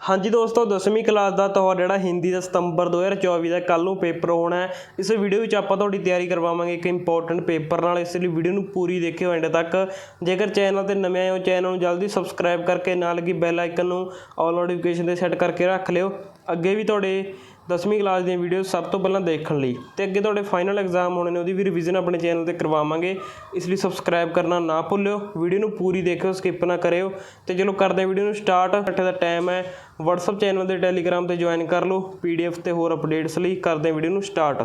हाँ जी दोस्तों, 10वीं क्लास का ਤੁਹਾਡਾ ਜਿਹੜਾ ਹਿੰਦੀ ਦਾ ਸਤੰਬਰ 2024 ਦਾ ਕੱਲ੍ਹ ਨੂੰ ਪੇਪਰ ਹੋਣਾ ਹੈ। ਇਸ ਵੀਡੀਓ ਵਿੱਚ ਆਪਾਂ ਤੁਹਾਡੀ ਤਿਆਰੀ ਕਰਵਾਵਾਂਗੇ ਇੱਕ ਇੰਪੋਰਟੈਂਟ ਪੇਪਰ ਨਾਲ। ਇਸ ਲਈ ਵੀਡੀਓ ਨੂੰ ਪੂਰੀ ਦੇਖਿਓ ਐਂਡ ਤੱਕ। ਜੇਕਰ ਚੈਨਲ ਤੇ ਨਵੇਂ ਆਏ ਹੋ ਚੈਨਲ ਨੂੰ ਜਲਦੀ ਸਬਸਕ੍ਰਾਈਬ ਕਰਕੇ ਨਾਲ ਲੱਗੀ ਬੈਲ ਆਈਕਨ ਨੂੰ ਆਲ ਨੋਟੀਫਿਕੇਸ਼ਨ ਤੇ ਸੈੱਟ ਕਰਕੇ ਰੱਖ ਲਿਓ, ਅੱਗੇ ਵੀ ਤੁਹਾਡੇ 10वीं क्लास ਦੀਆਂ ਵੀਡੀਓ ਸਭ ਤੋਂ ਪਹਿਲਾਂ ਦੇਖਣ ਲਈ। ਤੇ ਅੱਗੇ ਤੁਹਾਡੇ ਫਾਈਨਲ ਐਗਜ਼ਾਮ ਹੋਣੇ ਨੇ, ਉਹਦੀ ਵੀ ਰਿਵੀਜ਼ਨ ਆਪਣੇ ਚੈਨਲ ਤੇ ਕਰਵਾਵਾਂਗੇ, ਇਸ ਲਈ ਸਬਸਕ੍ਰਾਈਬ ਕਰਨਾ ਨਾ ਭੁੱਲਿਓ। ਵੀਡੀਓ ਨੂੰ ਪੂਰੀ ਦੇਖਿਓ, ਸਕਿਪ ਨਾ ਕਰਿਓ। ਤੇ ਚਲੋ ਕਰਦੇ ਹਾਂ ਵੀਡੀਓ ਨੂੰ ਸਟਾਰਟ। 8 ਦਾ ਟਾਈਮ ਹੈ। WhatsApp ਚੈਨਲ ਤੇ ਟੈਲੀਗ੍ਰਾਮ ਤੇ ਜੁਆਇਨ ਕਰ ਲਓ PDF ਤੇ ਹੋਰ ਅਪਡੇਟਸ ਲਈ। ਕਰਦੇ ਹਾਂ ਵੀਡੀਓ ਨੂੰ स्टार्ट।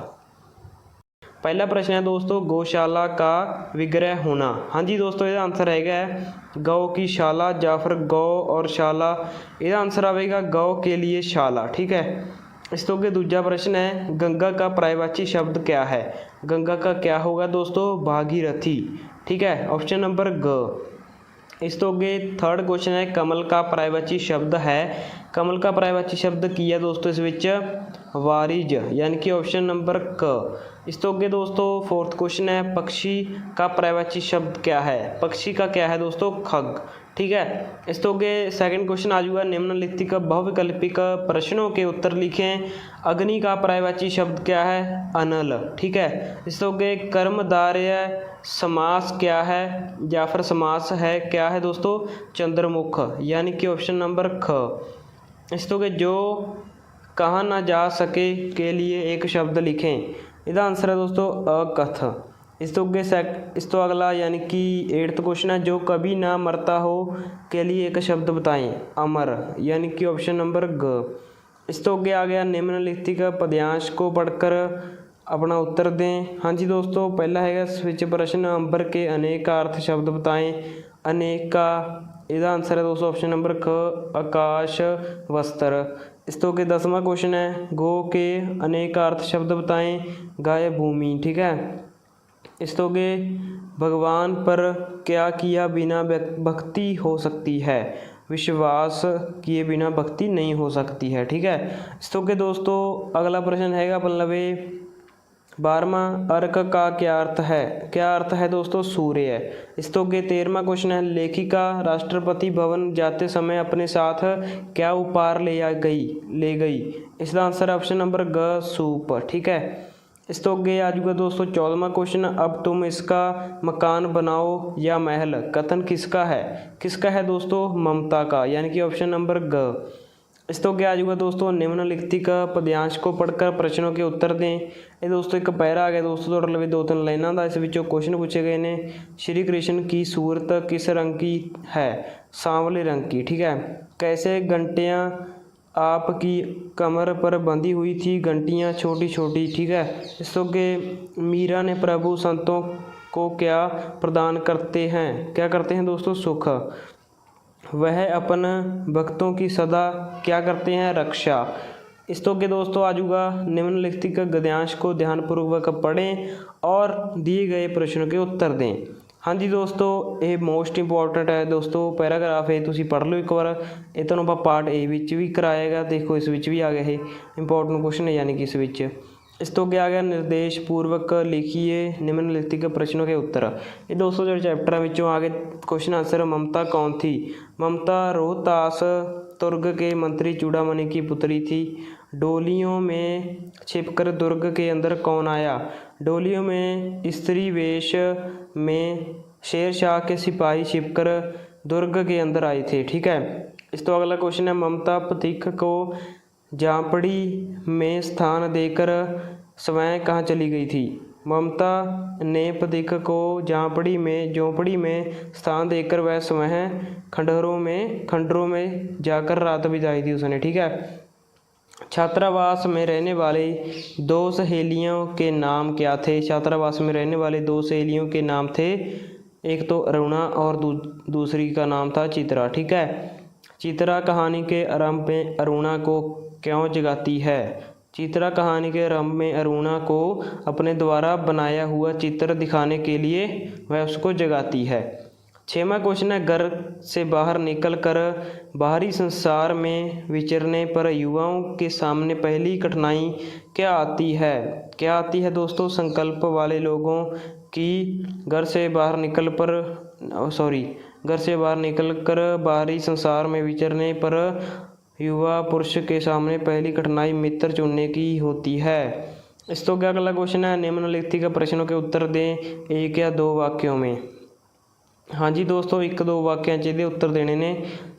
पहला प्रश्न है दोस्तों, गौशाला का विग्रह होना। हाँ जी दोस्तों, इसका आंसर रहेगा गौ की शाला या फिर गौ और शाला। इसका आंसर आएगा गौ के लिए शाला। ठीक है। इस तो अगे दूजा प्रश्न है, गंगा का पर्यायवाची शब्द क्या है। गंगा का क्या होगा दोस्तों, भागीरथी। ठीक है, ऑप्शन नंबर ग। इस तो अगे थर्ड क्वेश्चन है, कमल का पर्यायवाची शब्द है। कमल का पर्यायवाची शब्द की है दोस्तों, इस विच वारिज, यानी कि ऑप्शन नंबर क। इस तो अगे दोस्तों फोर्थ क्वेश्चन है, पक्षी का पर्यायवाची शब्द क्या है। पक्षी का क्या है दोस्तों, खग। ठीक है। इस तो अगे सेकंड क्वेश्चन आ जाऊगा, निम्नलिखित बहुविकल्पिक प्रश्नों के उत्तर लिखें। अग्नि का पर्यायवाची शब्द क्या है, अनल। ठीक है। इस तो अगे कर्मधारय समास क्या है या फिर समास है क्या है दोस्तों, चंद्रमुख, यानी कि ऑप्शन नंबर ख। इस तो अगे जो कहा ना जा सके के लिए एक शब्द लिखें। इसका आंसर है दोस्तों अकथ। इस तो अगे इस तो अगला यानी कि 8th क्वेश्चन है, जो कभी ना मरता हो के लिए एक शब्द बताएं। अमर, यानी कि ऑप्शन नंबर ग। इस तो अगे आ गया, निम्नलिखित पद्यांश को पढ़कर अपना उत्तर दें। हाँ जी दोस्तों, पहला है स्विच प्रश्न, अंबर के अनेक अर्थ शब्द बताएं। अनेक का इसका आंसर है दोस्तों ऑप्शन नंबर ख, आकाश, वस्त्र। इस तो अगे 10वां क्वेश्चन है, गो के अनेक अर्थ शब्द बताएं। गाय, भूमि। ठीक है। इस तो अगे भगवान पर क्या किया बिना भक्ति हो सकती है। विश्वास किए बिना भक्ति नहीं हो सकती है। ठीक है। इस तो अगे दोस्तों अगला प्रश्न है मतलब 12वां, अर्क का क्या अर्थ है। क्या अर्थ है दोस्तों, सूर्य। इस तो अगे 13वां क्वेश्चन है, लेखिका राष्ट्रपति भवन जाते समय अपने साथ क्या उपहार ले गई। इसका आंसर ऑप्शन नंबर ग, सूप। ठीक है। इस तो अगे आ जाऊगा दोस्तों 14वां क्वेश्चन, अब तुम इसका मकान बनाओ या महल। कथन किसका है। किसका है दोस्तों, ममता का, यानी कि ऑप्शन नंबर ग। इस तो अगे आ जाऊगा दोस्तों, निम्नलिखित पद्यांश को पढ़कर प्रश्नों के उत्तर दें। ये दोस्तों एक पैरा आ गया दोस्तों, टोटल भी 2-3 लाइनों का। इस विचों क्वेश्चन पूछे गए ने, श्री कृष्ण की सूरत किस रंग की है, सांवले रंग की। ठीक है। कैसे घंटियाँ आपकी कमर पर बंधी हुई थी, घंटियाँ छोटी छोटी। ठीक है। इस तो अगे मीरा ने प्रभु संतों को क्या प्रदान करते हैं। क्या करते हैं दोस्तों, सुख। वह अपन भक्तों की सदा क्या करते हैं, रक्षा। इस तो अगे दोस्तों आ जाऊगा, निम्नलिखित गद्यांश को ध्यानपूर्वक पढ़ें और दिए गए प्रश्नों के उत्तर दें। हाँ जी दोस्तों, ये मोस्ट इंपॉर्टेंट है दोस्तों पैराग्राफ है, तुसी पढ़ लो एक बार। ये तुहानूं आपां पार्ट ए विच भी कराएगा, देखो इस विच भी आ गया है इंपॉर्टेंट क्वेश्चन है, यानी कि इस विच। इस तो अगे आ गया, निर्देश पूर्वक लिखिए निम्नलिखित प्रश्नों के उत्तर। ये दोस्तों जो चैप्टर विचों आ गए क्वेश्चन आंसर। ममता कौन थी। ममता रोहतास दुर्ग के मंत्री चूड़ामणि की पुत्री थी। डोलियों में छिपकर दुर्ग के अंदर कौन आया। डोलियों में स्त्री वेश में शेरशाह के सिपाही छिपकर दुर्ग के अंदर आए थे। ठीक है। इस तो अगला क्वेश्चन है, ममता पथिक को झांपड़ी में स्थान देकर स्वयं कहाँ चली गई थी। ममता ने पथिक को झोंपड़ी में स्थान देकर वह स्वयं खंडरों में जाकर रात बिताई थी उसने। ठीक है। छात्रावास में रहने वाले 2 सहेलियों के नाम क्या थे। छात्रावास में रहने वाले 2 सहेलियों के नाम थे, एक तो अरुणा और दूसरी का नाम था चित्रा। ठीक है। चित्रा कहानी के आरंभ में अरुणा को क्यों जगाती है। चित्रा कहानी के आरंभ में अरुणा को अपने द्वारा बनाया हुआ चित्र दिखाने के लिए वह उसको जगाती है। 6वां क्वेश्चन है, घर से बाहर निकल कर बाहरी संसार में विचरने पर युवाओं के सामने पहली कठिनाई क्या आती है। क्या आती है दोस्तों, संकल्प वाले लोगों की घर से बाहर निकल कर बाहरी संसार में विचरने पर युवा पुरुष के सामने पहली कठिनाई मित्र चुनने की होती है। इस तो क्या अगला क्वेश्चन है, निम्नलिखित प्रश्नों के उत्तर दें 1 या 2 वाक्यों में। हाँ जी दोस्तों, 1-2 वाक्यों के उत्तर देने ने।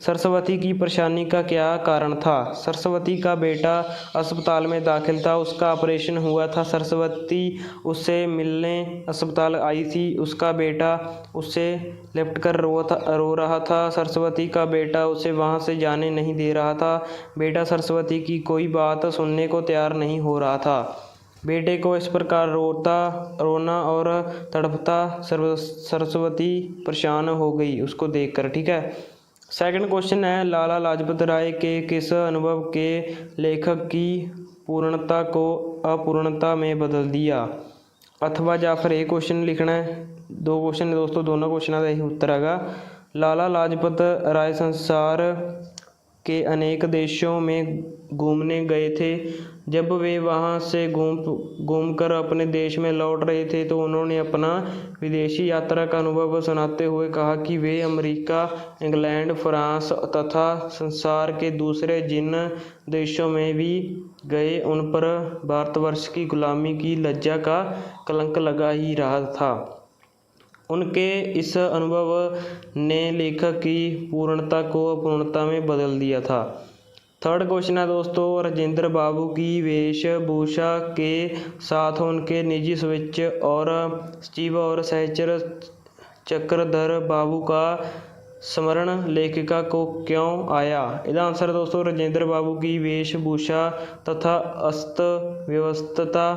सरस्वती की परेशानी का क्या कारण था? सरस्वती का बेटा अस्पताल में दाखिल था, उसका ऑपरेशन हुआ था। सरस्वती उससे मिलने अस्पताल आई थी, उसका बेटा उससे लिपट कर रो रहा था। सरस्वती का बेटा उसे वहाँ से जाने नहीं दे रहा था। बेटा सरस्वती की कोई बात सुनने को तैयार नहीं हो रहा था। बेटे को इस प्रकार रोना और तड़पता सरस्वती परेशान हो गई उसको देखकर। ठीक है, सेकंड क्वेश्चन है, लाला लाजपत राय के किस अनुभव के लेखक की पूर्णता को अपूर्णता में बदल दिया? अथवा या फिर एक क्वेश्चन लिखना है, 2 क्वेश्चन है दोस्तों, दोनों क्वेश्चन का यही उत्तर आएगा। लाला लाजपत राय संसार के अनेक देशों में घूमने गए थे। जब वे वहां से घूमकर अपने देश में लौट रहे थे तो उन्होंने अपना विदेशी यात्रा का अनुभव सुनाते हुए कहा कि वे अमेरिका, इंग्लैंड, फ्रांस तथा संसार के दूसरे जिन देशों में भी गए उन पर भारतवर्ष की गुलामी की लज्जा का कलंक लगा ही रहा था। उनके इस अनुभव ने लेखक की पूर्णता को अपूर्णता में बदल दिया था। थर्ड क्वेश्चन है दोस्तों, राजेंद्र बाबू की वेशभूषा के साथ उनके निजी स्विच और सचिव और सहचर चक्रधर बाबू का स्मरण लेखिका को क्यों आया? इसका आंसर दोस्तों, राजेंद्र बाबू की वेशभूषा तथा अस्त व्यवस्थता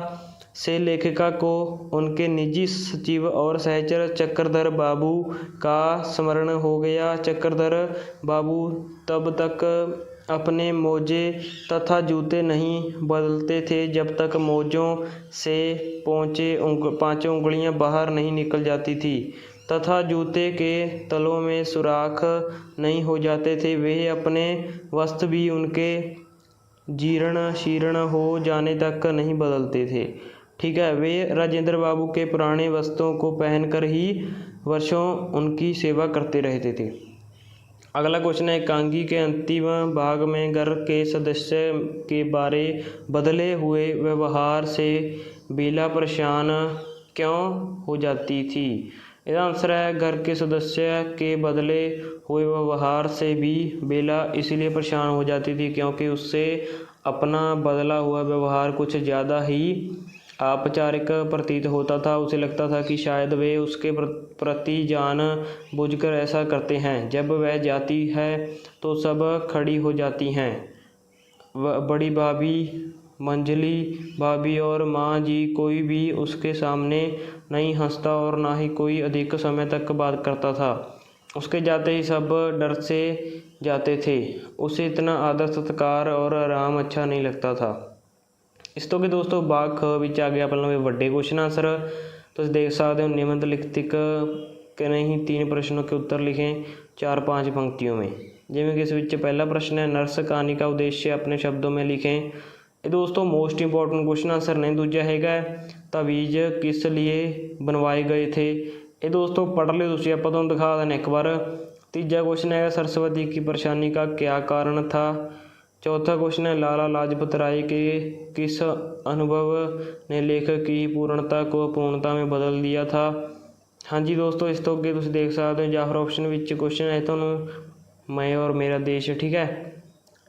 से लेखिका को उनके निजी सचिव और सहचर चक्रधर बाबू का स्मरण हो गया। चक्रधर बाबू तब तक अपने मोजे तथा जूते नहीं बदलते थे जब तक मोजों से पांचों उंगलियां बाहर नहीं निकल जाती थी तथा जूते के तलों में सुराख नहीं हो जाते थे। वे अपने वस्त्र भी उनके जीर्ण शीर्ण हो जाने तक नहीं बदलते थे। ठीक है, वे राजेंद्र बाबू के पुराने वस्त्रों को पहनकर ही वर्षों उनकी सेवा करते रहते थे। अगला क्वेश्चन है, एकांगी के अंतिम भाग में घर के सदस्य के बारे बदले हुए व्यवहार से बेला परेशान क्यों हो जाती थी? इसका आंसर है, घर के सदस्य के बदले हुए व्यवहार से भी बेला इसलिए परेशान हो जाती थी क्योंकि उससे अपना बदला हुआ व्यवहार कुछ ज़्यादा ही औपचारिक प्रतीत होता था। उसे लगता था कि शायद वे उसके प्रति जान बूझकर ऐसा करते हैं। जब वह जाती है तो सब खड़ी हो जाती हैं। बड़ी भाभी, मंझली भाभी और माँ जी, कोई भी उसके सामने नहीं हंसता और ना ही कोई अधिक समय तक बात करता था। उसके जाते ही सब डर से जाते थे। उसे इतना आदर सत्कार और आराम अच्छा नहीं लगता था। इस तो कि दोस्तों भाग ख विच आ गया अपना ਵੱਡੇ क्वेश्चन आंसर। तुम देख सकते हो निम्नलिखित के नहीं 3 प्रश्नों के उत्तर लिखें 4-5 पंक्तियों में। जिमें कि इस विच पहला प्रश्न है, नर्स कहानी का उद्देश्य अपने शब्दों में लिखें। ये दोस्तों मोस्ट इंपॉर्टेंट क्वेश्चन आंसर नहीं। दूजा हैगा तावीज़ किस लिए बनवाए गए थे। ये दोस्तों पढ़ लियो तुसीं, आपां तुहानूं दिखा देना एक बार। तीजा क्वेश्चन है, सरस्वती की परेशानी का क्या कारण था। चौथा क्वेश्चन है, लाला लाजपत राय के किस अनुभव ने लेखक की पूर्णता को अपूर्णता में बदल दिया था। हाँ जी दोस्तों, इस तो अगे तुसीं देख सकते हो या फिर ऑप्शन विच क्वेश्चन है तुहानूं मैं और मेरा देश। ठीक है,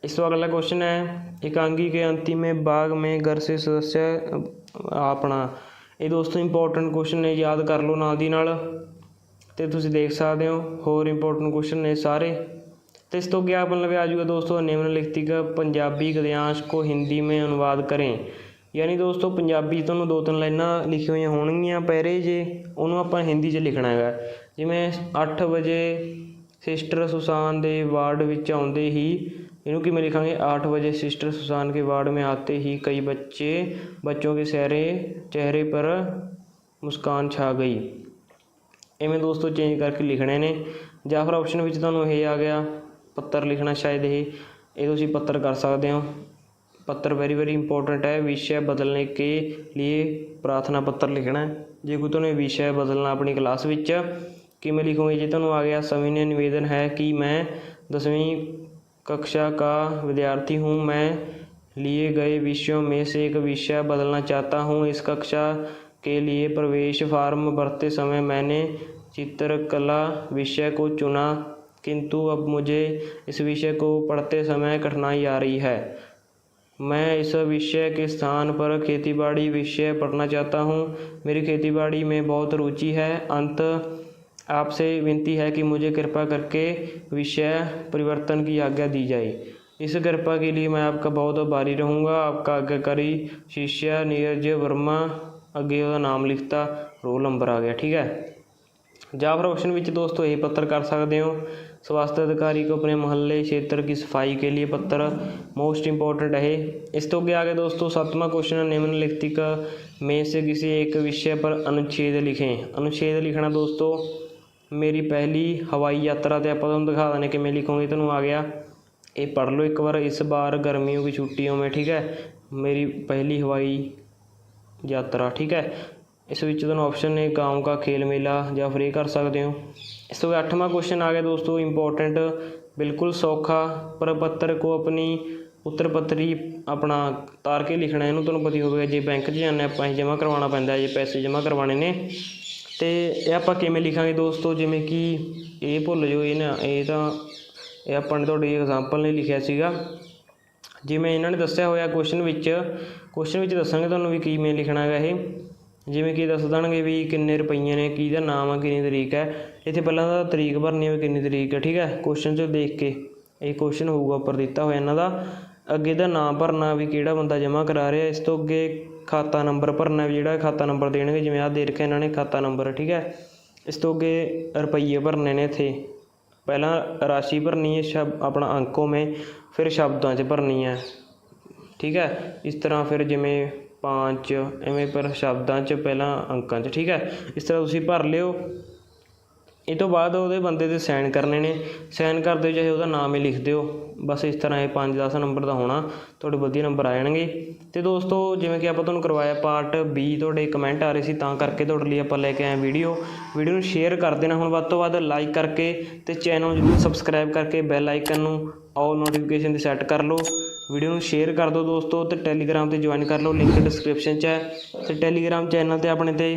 इस तो अगला क्वेश्चन है, एकांगी के अंतिम भाग में घर से सदस्य अपना। ये दोस्तों इंपॉर्टेंट क्वेश्चन ने, याद कर लो नाल दी नाल ते तुसीं देख सकते हो। होर इंपॉर्टेंट क्वेश्चन ने सारे। तो इस तो क्या मतलब आ जाएगा दोस्तों, निम्नलिखित पंजाबी गद्यांश को हिंदी में अनुवाद करें। यानी दोस्तों पंजाबी तुहानूं 2-3 लाइनां लिखी हुई होणगियां पैरे जे, उन्होंने आपां हिंदी 'च लिखना है। जिवें 8 बजे सिस्टर सुसान के वार्ड विच आउंदे ही, इनू किवें लिखांगे, 8 बजे सिस्टर सुसान के वार्ड में आते ही कई बच्चों के चेहरे पर मुस्कान छा गई। इवें दोस्तों चेंज करके लिखने ने। या फिर ऑप्शन विच तुहानूं ये आ गया पत्र लिखना, शायद ये तुसीं पत्र कर सकते हो। पत्र वेरी इंपॉर्टेंट है। विषय बदलने के लिए प्रार्थना पत्र लिखना है। जे कोई तुहानूं विषय बदलना अपनी क्लास विच किवें लिखोगे, जे तुहानूं आ गया सविनय निवेदन है कि मैं 10वीं कक्षा का विद्यार्थी हूँ। मैं लिए गए विषयों में से एक विषय बदलना चाहता हूँ। इस कक्षा के लिए प्रवेश फॉर्म भरते समय मैंने चित्रकला विषय को चुना, किंतु अब मुझे इस विषय को पढ़ते समय कठिनाई आ रही है। मैं इस विषय के स्थान पर खेतीबाड़ी विषय पढ़ना चाहता हूँ। मेरी खेतीबाड़ी में बहुत रुचि है। अंत आपसे विनती है कि मुझे कृपा करके विषय परिवर्तन की आज्ञा दी जाए। इस कृपा के लिए मैं आपका बहुत आभारी रहूँगा। आपका आज्ञाकारी शिष्य नीरज वर्मा। अगे ਉਹਦਾ नाम लिखता, रोल नंबर आ गया। ठीक है, ਜਾਂ ਫਿਰ ऑप्शन ਵਿੱਚ दोस्तों यही पत्र कर सकते हो। स्वास्थ्य अधिकारी को अपने मोहल्ले क्षेत्र की सफाई के लिए पत्र, मोस्ट इंपॉर्टेंट है। इस तो आगे दोस्तों 7वां क्वेश्चन, निम्नलिखित में से किसी एक विषय पर अनुच्छेद लिखें। अनुच्छेद लिखना दोस्तों, मेरी पहली हवाई यात्रा तो आप दिखा देने किमें लिखोगे, तुहानूं आ गया। ये पढ़ लो एक बार, इस बार गर्मियों की छुट्टियों में। ठीक है, मेरी पहली हवाई यात्रा। ठीक है, इस विच तुहानूं ऑप्शन ने गाँव का खेल मेला या फिर ये कर सकते हो। इस तो 8वां क्वेश्चन आ गया दोस्तों, इंपॉर्टेंट, बिल्कुल सौखा। प्रपत्र को अपनी उत्तर पत्री अपना तार के लिखना। इनू तुहानूं पता होगा, जे बैंक 'च जाने आपां जमा करवाना पैंदा, जे पैसे जमा करवाने ने तो ये आपां किवें लिखांगे दोस्तों, जिवें कि ये भुल जाओ, ये ना ये तो ये आपां ने तुहाडी एग्जाम्पल ने लिखिया सीगा, जिवें इन्हां ने दस्सिया होया क्वेश्चन विच दस्सांगे तुहानूं भी किवें लिखना है। ये जिवें कि दस देणगे भी किन्ने रुपईए ने, किहदा नाम है, किन्नी तरीक है। इत्थे पहलां तां तरीक भरनी है, किन्नी तरीक है। ठीक है, क्वेश्चन 'च देख के ये क्वेश्चन होऊगा उपर दिता होया इन्हां दा। अगे दा नाम भरना भी किहड़ा बंदा जमा करा रहा। इस तो अगे खाता नंबर भरना, भी जिहड़ा खाता नंबर देणगे, जिवें आ दे रखिआ इन्हां ने खाता नंबर। ठीक है, इस तो अगे रुपईए भरने ने। इत्थे पहलां राशि भरनी है अपना अंकों में, फिर शब्दां 'च भरनी है। ठीक है, इस तरह फिर जिवें 5 इवें पर शब्दां 'च पहलां अंकां 'च। ठीक है, इस तरह तुसीं भर लिओ। ਇਹ ਤੋਂ ਬਾਅਦ ਉਹਦੇ ਬੰਦੇ ਦੇ ਸਾਈਨ ਕਰਨੇ ਨੇ। ਸਾਈਨ ਕਰਦੇ ਚਾਹੇ ਉਹਦਾ ਨਾਮ ਹੀ ਲਿਖ ਦਿਓ। ਬਸ ਇਸ ਤਰ੍ਹਾਂ ਇਹ 5-10 ਨੰਬਰ ਦਾ ਹੋਣਾ, ਤੁਹਾਡੇ ਵਧੀਆ ਨੰਬਰ ਆ ਜਾਣਗੇ। ਅਤੇ ਦੋਸਤੋ ਜਿਵੇਂ ਕਿ ਆਪਾਂ ਤੁਹਾਨੂੰ ਕਰਵਾਇਆ ਪਾਰਟ B, ਤੁਹਾਡੇ ਕਮੈਂਟ ਆ ਰਹੇ ਸੀ ਤਾਂ ਕਰਕੇ ਤੁਹਾਡੇ ਲਈ ਆਪਾਂ ਲੈ ਕੇ ਆਏ ਵੀਡੀਓ ਨੂੰ ਸ਼ੇਅਰ ਕਰ ਦੇਣਾ ਹੁਣ ਵੱਧ ਤੋਂ ਵੱਧ, ਲਾਈਕ ਕਰਕੇ, ਅਤੇ ਚੈਨਲ ਨੂੰ ਜ਼ਰੂਰ ਸਬਸਕ੍ਰਾਈਬ ਕਰਕੇ ਬੈਲ ਆਈਕਨ ਨੂੰ ਆਲ ਨੋਟੀਫਿਕੇਸ਼ਨ 'ਤੇ ਸੈੱਟ ਕਰ ਲਓ। ਵੀਡੀਓ ਨੂੰ ਸ਼ੇਅਰ ਕਰ ਦਿਓ ਦੋਸਤੋ, ਅਤੇ ਟੈਲੀਗ੍ਰਾਮ 'ਤੇ ਜੁਆਇਨ ਕਰ ਲਓ, ਲਿੰਕ ਡਿਸਕ੍ਰਿਪਸ਼ਨ 'ਚ ਹੈ। ਅਤੇ ਟੈਲੀਗ੍ਰਾਮ ਚੈਨਲ 'ਤੇ ਆਪਣੇ 'ਤੇ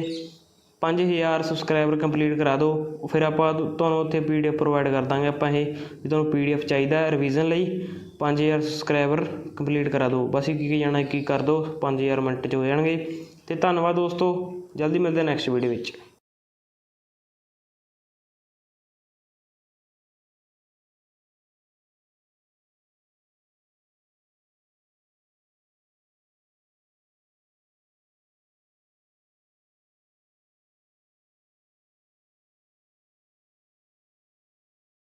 5000 ਸਬਸਕ੍ਰਾਈਬਰ ਕੰਪਲੀਟ ਕਰਾ ਦਿਓ, ਫਿਰ ਆਪਾਂ ਤੁਹਾਨੂੰ ਉੱਥੇ PDF ਪ੍ਰੋਵਾਈਡ ਕਰ ਦਾਂਗੇ ਆਪਾਂ। ਇਹ ਜੇ ਤੁਹਾਨੂੰ PDF ਚਾਹੀਦਾ ਰਿਵੀਜ਼ਨ ਲਈ, 5000 ਸਬਸਕ੍ਰਾਈਬਰ ਕੰਪਲੀਟ ਕਰਾ ਦਿਓ। ਬਸ ਕੀ ਜਾਣਾ, ਕੀ ਕਰ ਦਿਓ, 5000 ਮਿੰਟ 'ਚ ਹੋ ਜਾਣਗੇ। ਅਤੇ ਧੰਨਵਾਦ ਦੋਸਤੋ, ਜਲਦੀ ਮਿਲਦੇ ਨੈਕਸਟ ਵੀਡੀਓ ਵਿੱਚ।